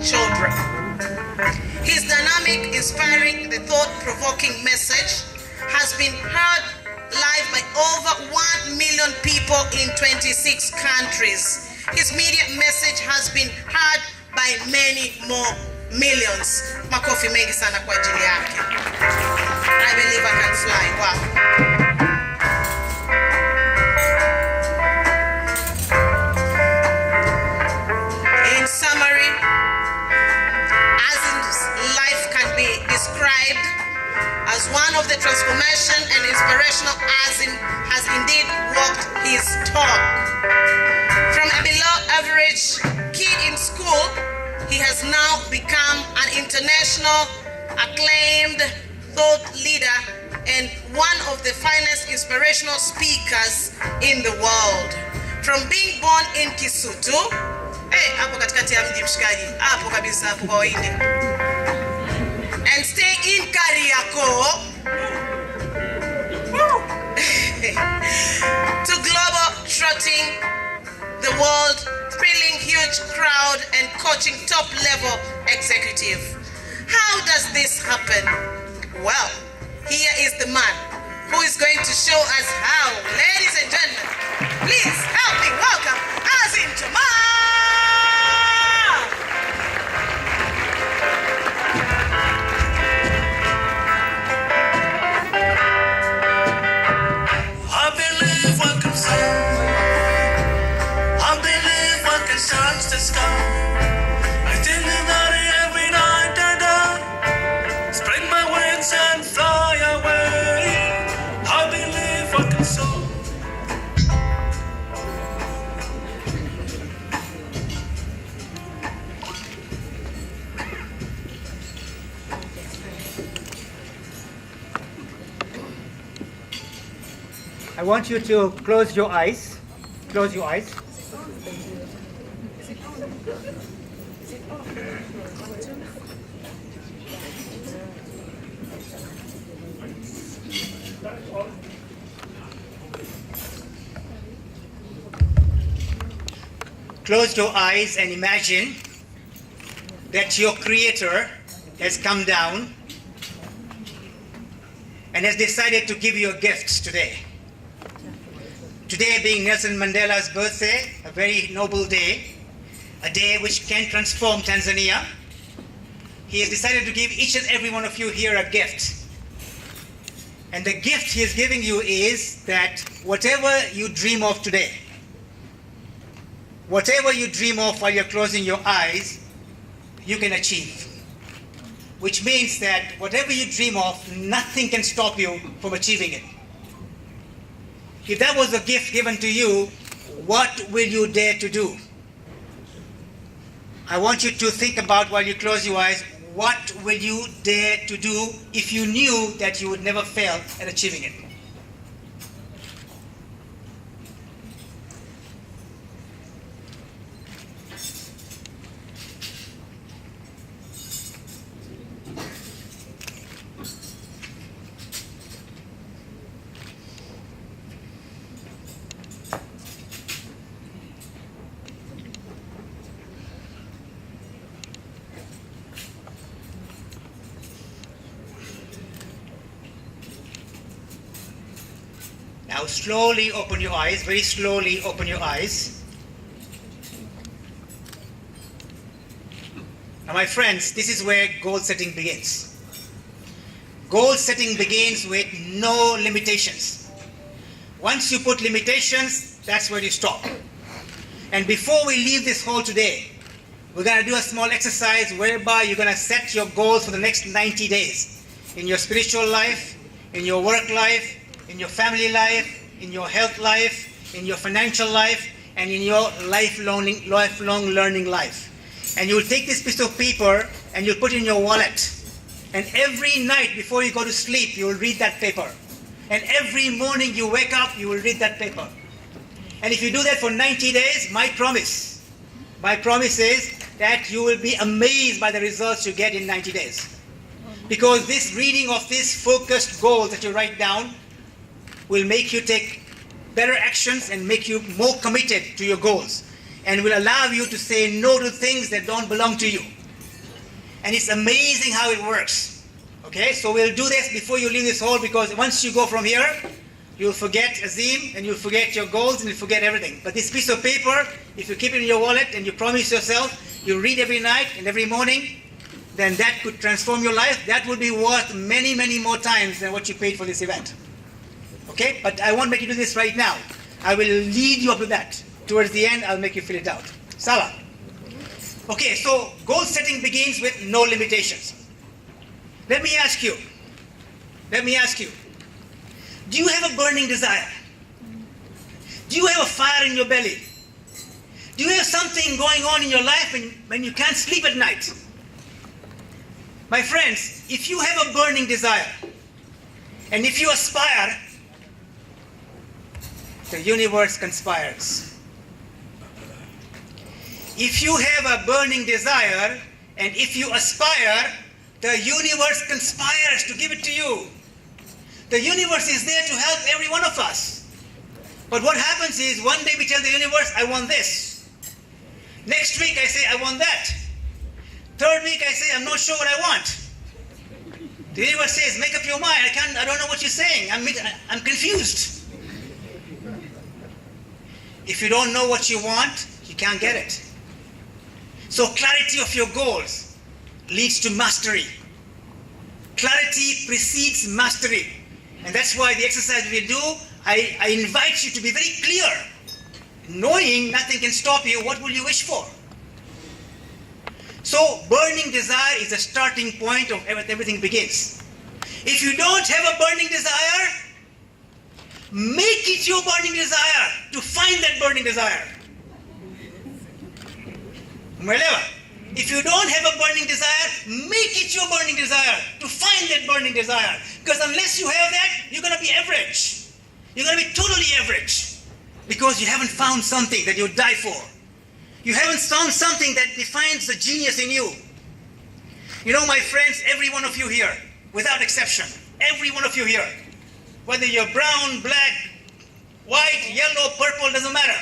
children. His dynamic, inspiring, the thought-provoking message has been heard live by over 1 million people in 26 countries. His media message has been heard by many more millions. Makofi mengi sana kwa ajili yake. I believe I can fly. Wow. In summary, Azim's life can be described as one of the transformation and inspirational. Azim has indeed walked his talk. From a below average kid in school, he has now become an international acclaimed thought leader and one of the finest inspirational speakers in the world. From being born in Kisutu, hapo katikati ya mji mshikaji, hapo kabisa hapo kwa Wahindi, and stay in Kariakoo, to global trotting the world, thrilling huge crowd and coaching top-level executive. How does this happen? Well, here is the man who is going to show us how. Ladies and gentlemen, please help me welcome Azim Jamal! I believe one can fly. I believe one can touch the sky. I think about it every night and day. Spread my wings and fly away. I believe one can soar. I want you to close your eyes. Close your eyes. Close your eyes and imagine that your Creator has come down and has decided to give you a gift today. Today being Nelson Mandela's birthday, a very noble day, a day which can transform Tanzania, he has decided to give each and every one of you here a gift. And the gift he is giving you is that whatever you dream of today, whatever you dream of while you're closing your eyes, you can achieve. Which means that whatever you dream of, nothing can stop you from achieving it. If that was a gift given to you, what will you dare to do? I want you to think about while you close your eyes, what will you dare to do if you knew that you would never fail at achieving it? Now slowly open your eyes, very slowly open your eyes. Now my friends, this is where goal setting begins. Goal setting begins with no limitations. Once you put limitations, that's where you stop. And before we leave this hall today, we're going to do a small exercise whereby you're going to set your goals for the next 90 days. In your spiritual life, in your work life, in your family life, in your health life, in your financial life, and in your lifelong learning life. And you'll take this piece of paper and you'll put it in your wallet. And every night before you go to sleep, you will read that paper. And every morning you wake up, you will read that paper. And if you do that for 90 days, my promise is that you will be amazed by the results you get in 90 days. Because this reading of these focused goals that you write down will make you take better actions and make you more committed to your goals, and will allow you to say no to things that don't belong to you. And it's amazing how it works. Okay, so we'll do this before you leave this hall, because once you go from here, you'll forget Azim, and you'll forget your goals, and you'll forget everything. But this piece of paper, if you keep it in your wallet and you promise yourself, you read every night and every morning, then that could transform your life. That will be worth many, many more times than what you paid for this event. Okay, but I won't make you do this right now. I will lead you up to that. Towards the end, I'll make you fill it out. Salah. Okay, so goal setting begins with no limitations. Let me ask you, do you have a burning desire? Do you have a fire in your belly? Do you have something going on in your life when you can't sleep at night? My friends, if you have a burning desire, and if you aspire, the universe conspires. If you have a burning desire, and if you aspire, the universe conspires to give it to you. The universe is there to help every one of us. But what happens is, one day we tell the universe, I want this. Next week I say, I want that. Third week I say, I'm not sure what I want. The universe says, make up your mind. I don't know what you're saying. I'm confused. If you don't know what you want, you can't get it. So clarity of your goals leads to mastery. Clarity precedes mastery. And that's why the exercise we do, I invite you to be very clear. Knowing nothing can stop you, what will you wish for? So burning desire is a starting point of everything begins. If you don't have a burning desire, make it your burning desire to find that burning desire. If you don't have a burning desire, make it your burning desire to find that burning desire. Because unless you have that, you're going to be average. You're going to be totally average. Because you haven't found something that you'll die for. You haven't found something that defines the genius in you. You know, my friends, every one of you here, without exception, every one of you here, whether you're brown, black, white, yellow, purple, doesn't matter.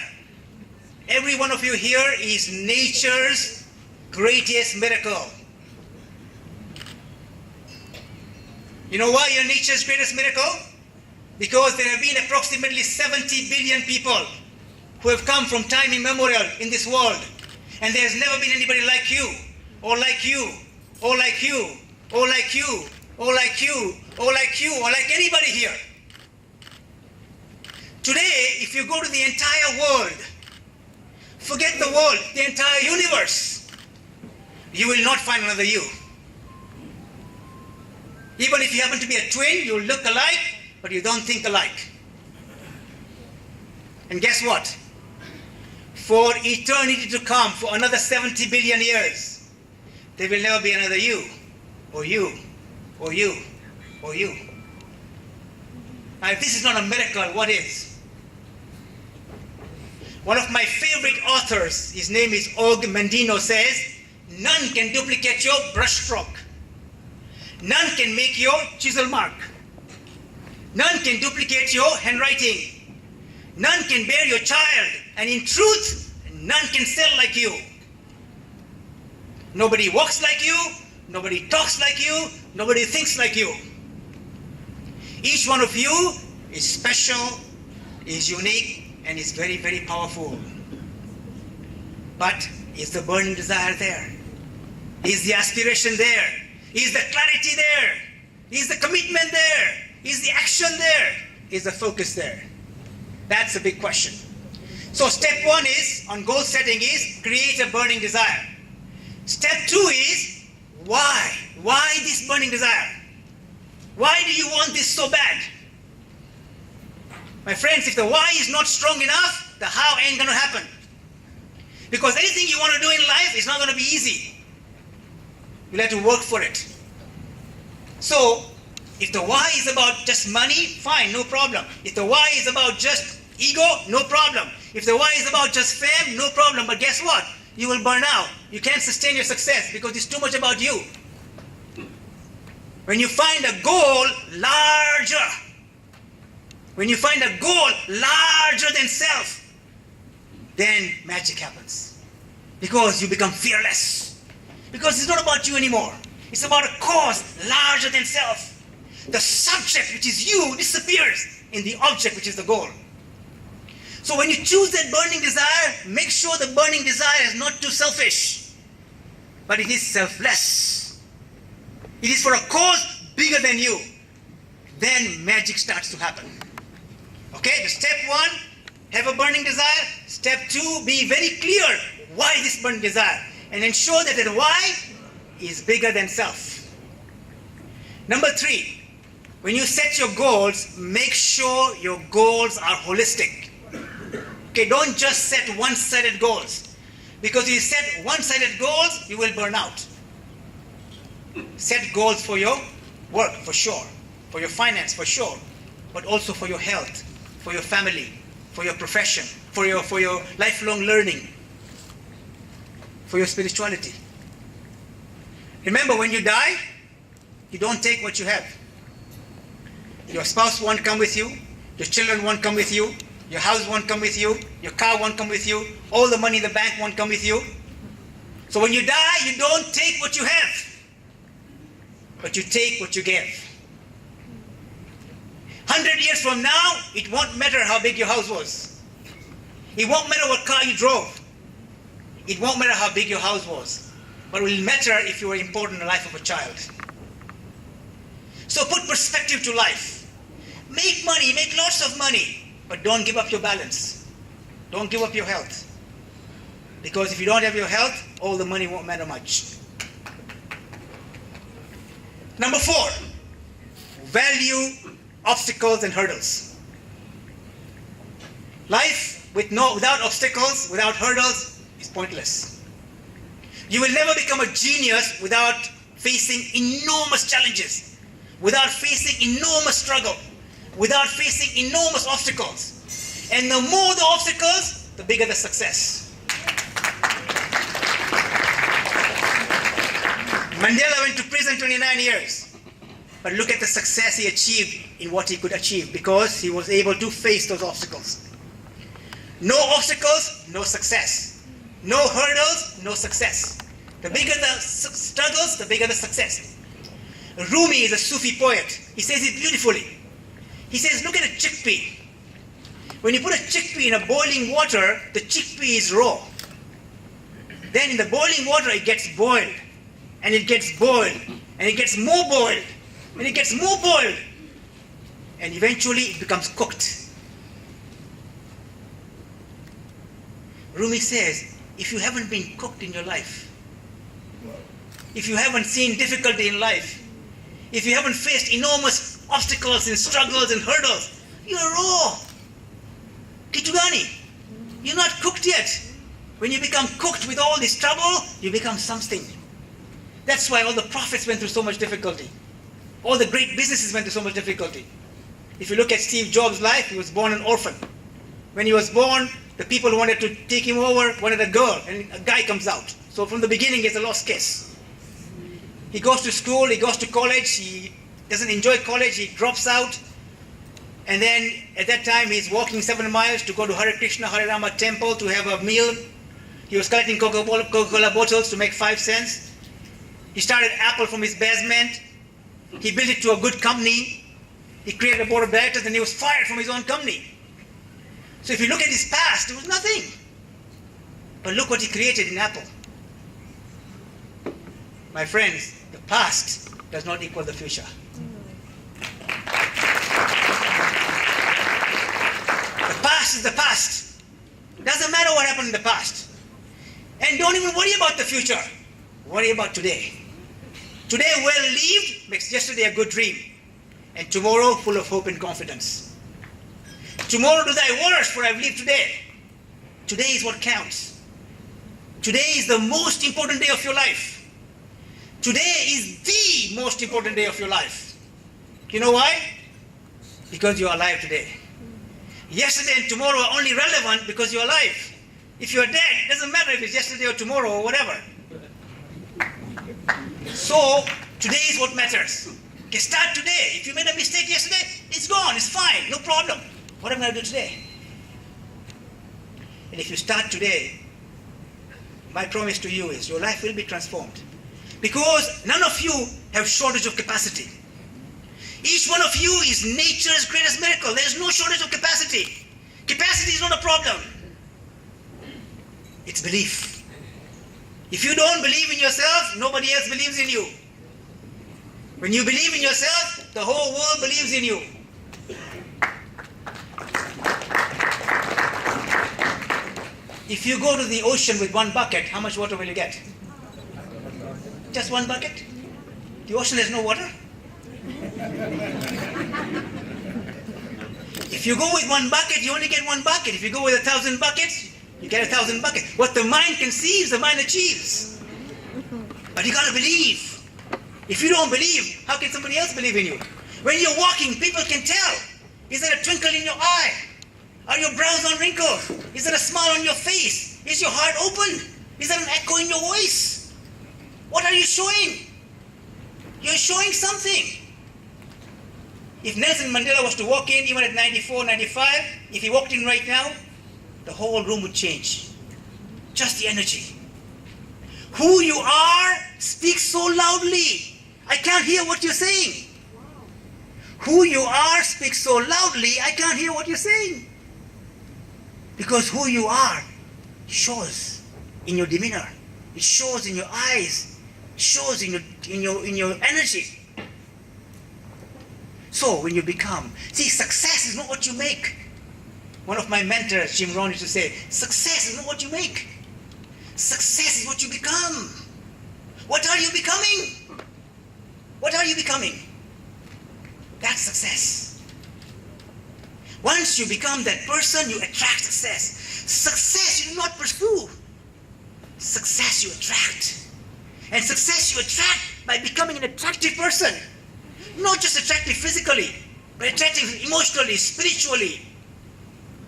Every one of you here is nature's greatest miracle. You know why you're nature's greatest miracle? Because there have been approximately 70 billion people who have come from time immemorial in this world. And there's never been anybody like you, or like you, or like you, or like you, or like you, or like you, or like anybody here. Today, if you go to the entire world, forget the world, the entire universe, you will not find another you. Even if you happen to be a twin, you look alike, but you don't think alike. And guess what? For eternity to come, for another 70 billion years, there will never be another you, or you, or you, or you. Now, if this is not a miracle, what is? One of my favorite authors, his name is Og Mandino, says, none can duplicate your brushstroke. None can make your chisel mark. None can duplicate your handwriting. None can bear your child. And in truth, none can sell like you. Nobody walks like you. Nobody talks like you. Nobody thinks like you. Each one of you is special, is unique, and is very, very powerful. But is the burning desire there? Is the aspiration there? Is the clarity there? Is the commitment there? Is the action there? Is the focus there? That's a big question. So step one is, on goal setting, is create a burning desire. Step two is, why? Why this burning desire? Why do you want this so bad? My friends, if the why is not strong enough, the how ain't going to happen. Because anything you want to do in life is not going to be easy. You'll have to work for it. So, if the why is about just money, fine, no problem. If the why is about just ego, no problem. If the why is about just fame, no problem. But guess what? You will burn out. You can't sustain your success because it's too much about you. When you find a goal larger, when you find a goal larger than self, then magic happens. Because you become fearless. Because it's not about you anymore. It's about a cause larger than self. The subject, which is you, disappears in the object, which is the goal. So when you choose that burning desire, make sure the burning desire is not too selfish, but it is selfless. It is for a cause bigger than you. Then magic starts to happen. Okay, the step 1, have a burning desire. Step 2, be very clear why this burning desire, and ensure that the why is bigger than self. Number 3, when you set your goals, make sure your goals are holistic. Okay, don't just set one-sided goals. Because if you set one-sided goals, you will burn out. Set goals for your work, for sure. For your finance, for sure. But also for your health, for your family, for your profession, for your lifelong learning, for your spirituality. Remember, when you die, you don't take what you have. Your spouse won't come with you. Your children won't come with you. Your house won't come with you. Your car won't come with you. All the money in the bank won't come with you. So when you die, you don't take what you have, but you take what you give. 100 years from now, it won't matter how big your house was. It won't matter what car you drove. It won't matter how big your house was. But it will matter if you were important in the life of a child. So put perspective to life. Make money, make lots of money, but don't give up your balance. Don't give up your health. Because if you don't have your health, all the money won't matter much. Number 4, value obstacles and hurdles. Life without obstacles, without hurdles, is pointless. You will never become a genius without facing enormous challenges, without facing enormous struggle, without facing enormous obstacles. And the more the obstacles, the bigger the success. Mandela went to prison 29 years. But look at the success he achieved in what he could achieve, because he was able to face those obstacles. No obstacles, no success. No hurdles, no success. The bigger the struggles, the bigger the success. Rumi is a Sufi poet. He says it beautifully. He says, look at a chickpea. When you put a chickpea in a boiling water, the chickpea is raw. Then in the boiling water, it gets boiled. And it gets boiled. And it gets more boiled. And it gets more boiled. And eventually it becomes cooked. Rumi says, if you haven't been cooked in your life, if you haven't seen difficulty in life, if you haven't faced enormous obstacles and struggles and hurdles, you're raw. Kitugani. You're not cooked yet. When you become cooked with all this trouble, you become something. That's why all the prophets went through so much difficulty. All the great businesses went through so much difficulty. If you look at Steve Jobs' life, he was born an orphan. When he was born, the people who wanted to take him over wanted a girl, and a guy comes out. So from the beginning, it's a lost case. He goes to school, he goes to college, he doesn't enjoy college, he drops out. And then at that time, he's walking 7 miles to go to Hare Krishna, Hare Rama temple to have a meal. He was collecting Coca-Cola bottles to make 5 cents. He started Apple from his basement. He built it to a good company. He created a board of directors, and he was fired from his own company. So if you look at his past, there was nothing. But look what he created in Apple. My friends, the past does not equal the future. The past is the past. Doesn't matter what happened in the past. And don't even worry about the future. Worry about today. Today well lived makes yesterday a good dream. And tomorrow full of hope and confidence. Tomorrow do thy worst, for I've lived today. Today is what counts. Today is the most important day of your life. Today is the most important day of your life. You know why? Because you are alive today. Yesterday and tomorrow are only relevant because you're alive. If you're dead, it doesn't matter if it's yesterday or tomorrow or whatever. So, today is what matters. Okay, start today. If you made a mistake yesterday, it's gone, it's fine, no problem. What am I going to do today? And if you start today, my promise to you is your life will be transformed. Because none of you have shortage of capacity. Each one of you is nature's greatest miracle. There is no shortage of capacity. Capacity is not a problem. It's belief. If you don't believe in yourself, nobody else believes in you. When you believe in yourself, the whole world believes in you. If you go to the ocean with one bucket, how much water will you get? Just one bucket? The ocean has no water? If you go with one bucket, you only get one bucket. If you go with 1,000 buckets, you get 1,000 buckets. What the mind conceives, the mind achieves. But you gotta believe. If you don't believe, how can somebody else believe in you? When you're walking, people can tell. Is there a twinkle in your eye? Are your brows unwrinkled? Is there a smile on your face? Is your heart open? Is there an echo in your voice? What are you showing? You're showing something. If Nelson Mandela was to walk in, even at 94, 95, if he walked in right now, the whole room would change. Just the energy. Who you are speaks so loudly. I can't hear what you're saying. Who you are speaks so loudly, I can't hear what you're saying. Because who you are shows in your demeanor. It shows in your eyes. It shows in your energy. So when you become, see, success is not what you make. One of my mentors, Jim Rohn, used to say, success is not what you make. Success is what you become. What are you becoming? What are you becoming? That's success. Once you become that person, you attract success. Success you do not pursue. Success you attract. And success you attract by becoming an attractive person. Not just attractive physically, but attractive emotionally, spiritually,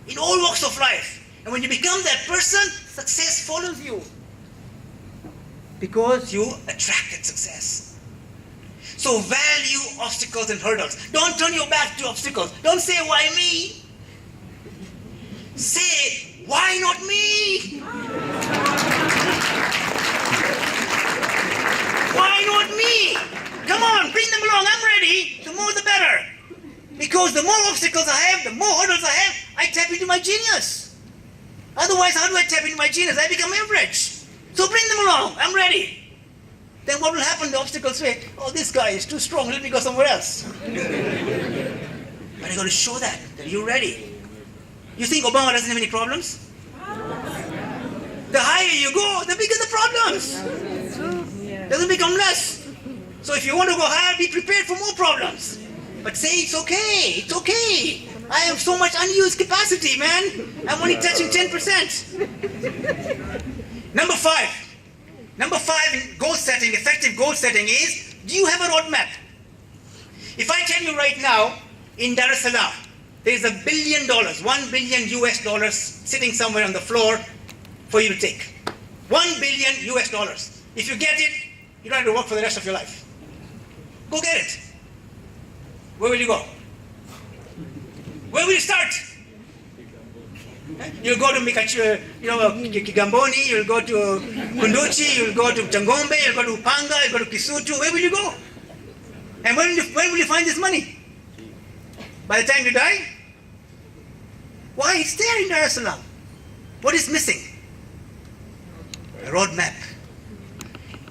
in all walks of life. And when you become that person, success follows you. Because you attracted success. So value obstacles and hurdles. Don't turn your back to obstacles. Don't say, why me? Say, why not me? Why not me? Come on, bring them along. I'm ready. The more the better. Because the more obstacles I have, the more hurdles I have, I tap into my genius. Otherwise, how do I tap into my genius? I become average. So bring them along. I'm ready. Then what will happen? The obstacles say, oh, this guy is too strong. Let me go somewhere else. But I got to show that you're ready. You think Obama doesn't have any problems? The higher you go, the bigger the problems. Doesn't become less. So if you want to go higher, be prepared for more problems. But say it's okay. It's okay. I have so much unused capacity, man. I'm only touching 10%. Number five in goal setting, effective goal setting is, do you have a roadmap? If I tell you right now, in Dar es Salaam, there is $1 billion, $1 billion US dollars sitting somewhere on the floor for you to take. $1 billion US dollars. If you get it, you don't have to work for the rest of your life. Go get it. Where will you go? Where will you start? You'll go to Kigamboni, you'll go to Kunduchi, you'll go to Changombe, you'll go to Upanga, you'll go to Kisutu. Where will you go? And when will you find this money? By the time you die? Why? It's there in Dar es Salaam. What is missing? A roadmap.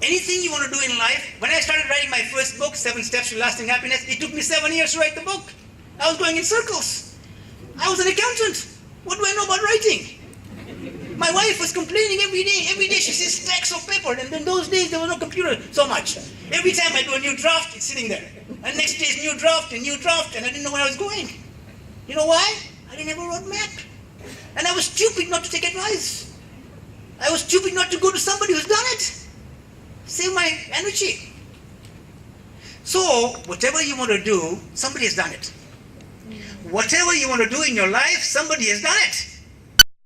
Anything you want to do in life. When I started writing my first book, 7 Steps to Lasting Happiness, it took me 7 years to write the book. I was going in circles. I was an accountant. What do I know about writing? My wife was complaining every day. Every day she sees stacks of paper. And in those days, there was no computer so much. Every time I do a new draft, it's sitting there. And next day, new draft, and I didn't know where I was going. You know why? I didn't have a roadmap. And I was stupid not to take advice. I was stupid not to go to somebody who's done it. Save my energy. So, whatever you want to do, somebody has done it. Whatever you want to do in your life, somebody has done it.